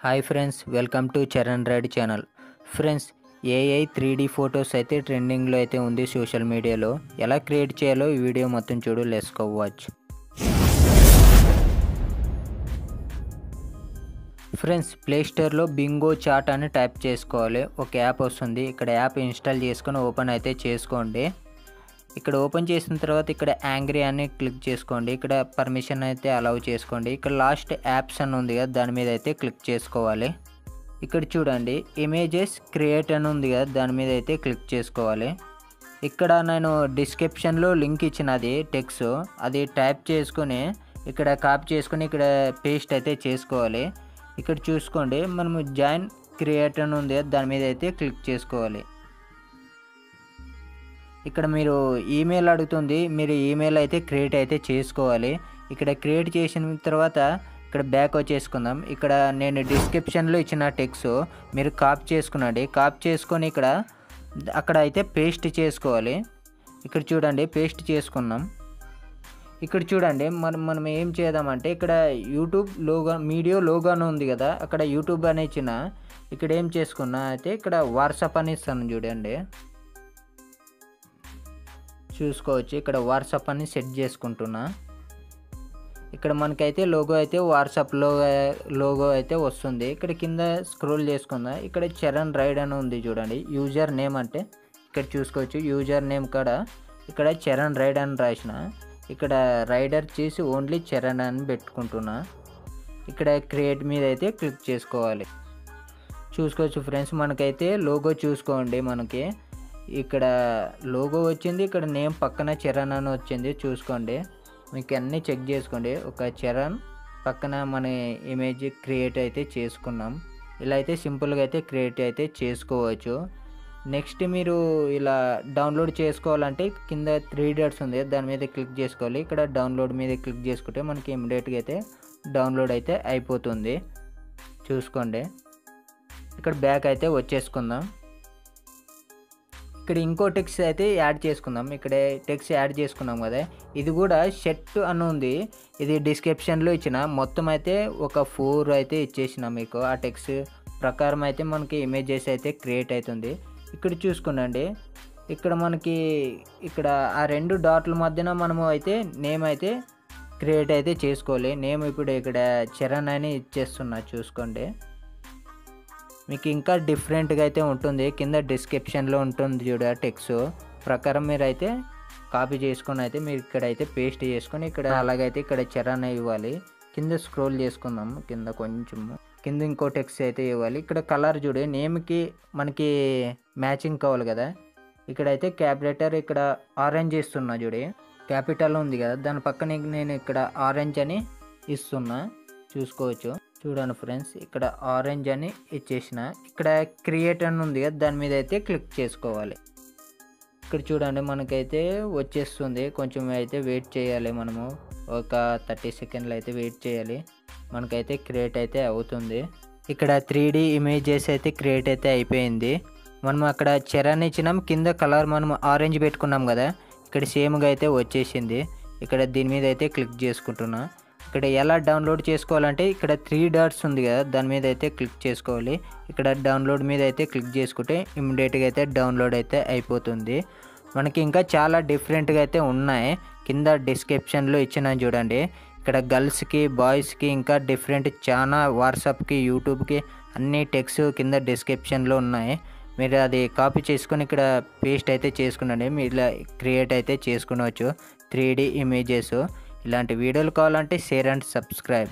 Hi friends, welcome to Charan Reddy channel. Friends, AI 3D photos అయితే ట్రెండింగ్లో అయితే ఉంది సోషల్ మీడియాలో. ఎలా క్రియేట్ చేయాలో ఈ వీడియో మొత్తం చూడు. Let's go watch. ఫ్రెండ్స్, ప్లేస్టోర్లో బింగో చాట్ అని టైప్ చేసుకోవాలి. ఒక యాప్ వస్తుంది. ఇక్కడ యాప్ ఇన్స్టాల్ చేసుకొని ఓపెన్ అయితే చేసుకోండి. ఇక్కడ ఓపెన్ చేసిన తర్వాత ఇక్కడ యాంగ్రీ అని క్లిక్ చేసుకోండి. ఇక్కడ పర్మిషన్ అయితే అలౌ చేసుకోండి. ఇక్కడ లాస్ట్ యాప్స్ అని ఉంది కదా, దాని మీద అయితే క్లిక్ చేసుకోవాలి. ఇక్కడ చూడండి, ఇమేజెస్ క్రియేట్ అని ఉంది కదా, దాని మీద అయితే క్లిక్ చేసుకోవాలి. ఇక్కడ నేను డిస్క్రిప్షన్లో లింక్ ఇచ్చినది టెక్స్ట్, అది టైప్ చేసుకొని ఇక్కడ కాపీ చేసుకొని ఇక్కడ పేస్ట్ అయితే చేసుకోవాలి. ఇక్కడ చూసుకోండి, మనము జాయిన్ క్రియేట్ అని ఉంది కదా, దాని మీద అయితే క్లిక్ చేసుకోవాలి. ఇక్కడ మీరు ఈమెయిల్ అడుగుతుంది, మీరు ఈమెయిల్ అయితే క్రియేట్ అయితే చేసుకోవాలి. ఇక్కడ క్రియేట్ చేసిన తర్వాత ఇక్కడ బ్యాక్ వచ్చేసుకుందాం. ఇక్కడ నేను డిస్క్రిప్షన్లో ఇచ్చిన టెక్స్ట్ మీరు కాపీ చేసుకునండి. కాపీ చేసుకొని అక్కడ అయితే పేస్ట్ చేసుకోవాలి. ఇక్కడ చూడండి, పేస్ట్ చేసుకున్నాం. ఇక్కడ చూడండి, మనం ఏం చేద్దామంటే ఇక్కడ యూట్యూబ్ లోగో మీడియో లోగోను ఉంది కదా, అక్కడ యూట్యూబ్ అని ఇచ్చిన ఇక్కడ ఏం చేసుకున్నా అయితే ఇక్కడ వాట్సాప్ అని ఇస్తాను చూడండి. చూసుకోవచ్చు, ఇక్కడ వాట్సాప్ అని సెట్ చేసుకుంటున్నా. ఇక్కడ మనకైతే లోగో అయితే వాట్సాప్ లోగో అయితే వస్తుంది. ఇక్కడ కింద స్క్రోల్ చేసుకుందా, ఇక్కడ చరణ్ రైడ్ అని ఉంది చూడండి. యూజర్ నేమ్ అంటే ఇక్కడ చూసుకోవచ్చు, యూజర్ నేమ్ కాడ ఇక్కడ చరణ్ రైడ్ అని రాసిన. ఇక్కడ రైడర్ చేసి ఓన్లీ చరణ్ అని పెట్టుకుంటున్నా. ఇక్కడ క్రియేట్ మీద అయితే క్లిక్ చేసుకోవాలి. చూసుకోవచ్చు ఫ్రెండ్స్, మనకైతే లోగో చూసుకోండి. మనకి ఇక్కడ లోగో వచ్చింది, ఇక్కడ నేమ్ పక్కన చరణ్ అని వచ్చింది. చూసుకోండి, మీకు అన్నీ చెక్ చేసుకోండి. ఒక చరణ్ పక్కన మన ఇమేజ్ క్రియేట్ అయితే చేసుకున్నాం. ఇలా అయితే సింపుల్గా అయితే క్రియేట్ అయితే చేసుకోవచ్చు. నెక్స్ట్ మీరు ఇలా డౌన్లోడ్ చేసుకోవాలంటే కింద 3 డాట్స్ ఉంది, దాని మీద క్లిక్ చేసుకోవాలి. ఇక్కడ డౌన్లోడ్ మీద క్లిక్ చేసుకుంటే మనకి ఇమ్మీడియట్గా అయితే డౌన్లోడ్ అయితే అయిపోతుంది. చూసుకోండి, ఇక్కడ బ్యాక్ అయితే వచ్చేసుకుందాం. ఇక్కడ ఇంకో టెక్స్ట్ అయితే యాడ్ చేసుకుందాం. ఇక్కడ టెక్స్ట్ యాడ్ చేసుకున్నాం కదా, ఇది కూడా షర్ట్ అని ఉంది. ఇది డిస్క్రిప్షన్లో ఇచ్చిన మొత్తం అయితే ఒక 4 అయితే ఇచ్చేసిన మీకు. ఆ టెక్స్ట్ ప్రకారం అయితే మనకి ఇమేజెస్ అయితే క్రియేట్ అవుతుంది. ఇక్కడ చూసుకోండి, ఇక్కడ మనకి ఇక్కడ ఆ 2 డాట్ల మధ్యన మనము అయితే నేమ్ అయితే క్రియేట్ అయితే చేసుకోవాలి. నేమ్ ఇప్పుడు ఇక్కడ చరణ్ అని ఇచ్చేస్తున్నా. చూసుకోండి, మీకు ఇంకా డిఫరెంట్గా అయితే ఉంటుంది. కింద డిస్క్రిప్షన్లో ఉంటుంది చూడ టెక్స్ట్ ప్రకారం మీరు అయితే కాపీ చేసుకొని అయితే మీరు ఇక్కడ అయితే పేస్ట్ చేసుకొని ఇక్కడ అలాగైతే ఇక్కడ చరణ్ ఇవ్వాలి. కింద స్క్రోల్ చేసుకుందాం, కింద కొంచెం కింద ఇంకో టెక్స్ట్ అయితే ఇవ్వాలి. ఇక్కడ కలర్ చూడే, నేమ్కి మనకి మ్యాచింగ్ కావాలి కదా. ఇక్కడైతే క్యాపిటల్ ఇక్కడ ఆరెంజ్ ఇస్తున్నా చూడే, క్యాపిటల్ ఉంది కదా, దాని పక్కన నేను ఇక్కడ ఆరెంజ్ అని ఇస్తున్నా. చూసుకోవచ్చు, చూడండి ఫ్రెండ్స్, ఇక్కడ ఆరెంజ్ అని ఇచ్చేసిన. ఇక్కడ క్రియేట్ అని ఉంది కదా, దాని మీద అయితే క్లిక్ చేసుకోవాలి. ఇక్కడ చూడండి, మనకైతే వచ్చేస్తుంది. కొంచెం అయితే వెయిట్ చేయాలి. మనము ఒక 30 సెకండ్లు అయితే వెయిట్ చేయాలి. మనకైతే క్రియేట్ అయితే అవుతుంది. ఇక్కడ 3D ఇమేజెస్ అయితే క్రియేట్ అయితే అయిపోయింది. మనం అక్కడ చరణ్ ఇచ్చినాం, కింద కలర్ మనం ఆరెంజ్ పెట్టుకున్నాం కదా, ఇక్కడ సేమ్గా అయితే వచ్చేసింది. ఇక్కడ దీని మీద అయితే క్లిక్ చేసుకుంటున్నా. ఇక్కడ ఎలా డౌన్లోడ్ చేసుకోవాలంటే ఇక్కడ 3 డాట్స్ ఉంది కదా, దాని మీద అయితే క్లిక్ చేసుకోవాలి. ఇక్కడ డౌన్లోడ్ మీద అయితే క్లిక్ చేసుకుంటే ఇమ్మీడియట్గా అయితే డౌన్లోడ్ అయితే అయిపోతుంది. మనకి ఇంకా చాలా డిఫరెంట్గా అయితే ఉన్నాయి. కింద డిస్క్రిప్షన్లో ఇచ్చిన చూడండి, ఇక్కడ గర్ల్స్కి బాయ్స్కి ఇంకా డిఫరెంట్ చాలా వాట్సాప్కి యూట్యూబ్కి అన్ని టెక్స్ట్ కింద డిస్క్రిప్షన్లో ఉన్నాయి. మీరు అది కాపీ చేసుకొని ఇక్కడ పేస్ట్ అయితే చేసుకునండి. మీరు ఇలా క్రియేట్ అయితే చేసుకునవచ్చు 3D ఇమేజెస్. ఇలాంటి వీడియోలు కావాలంటే షేర్ అండ్ సబ్స్క్రైబ్.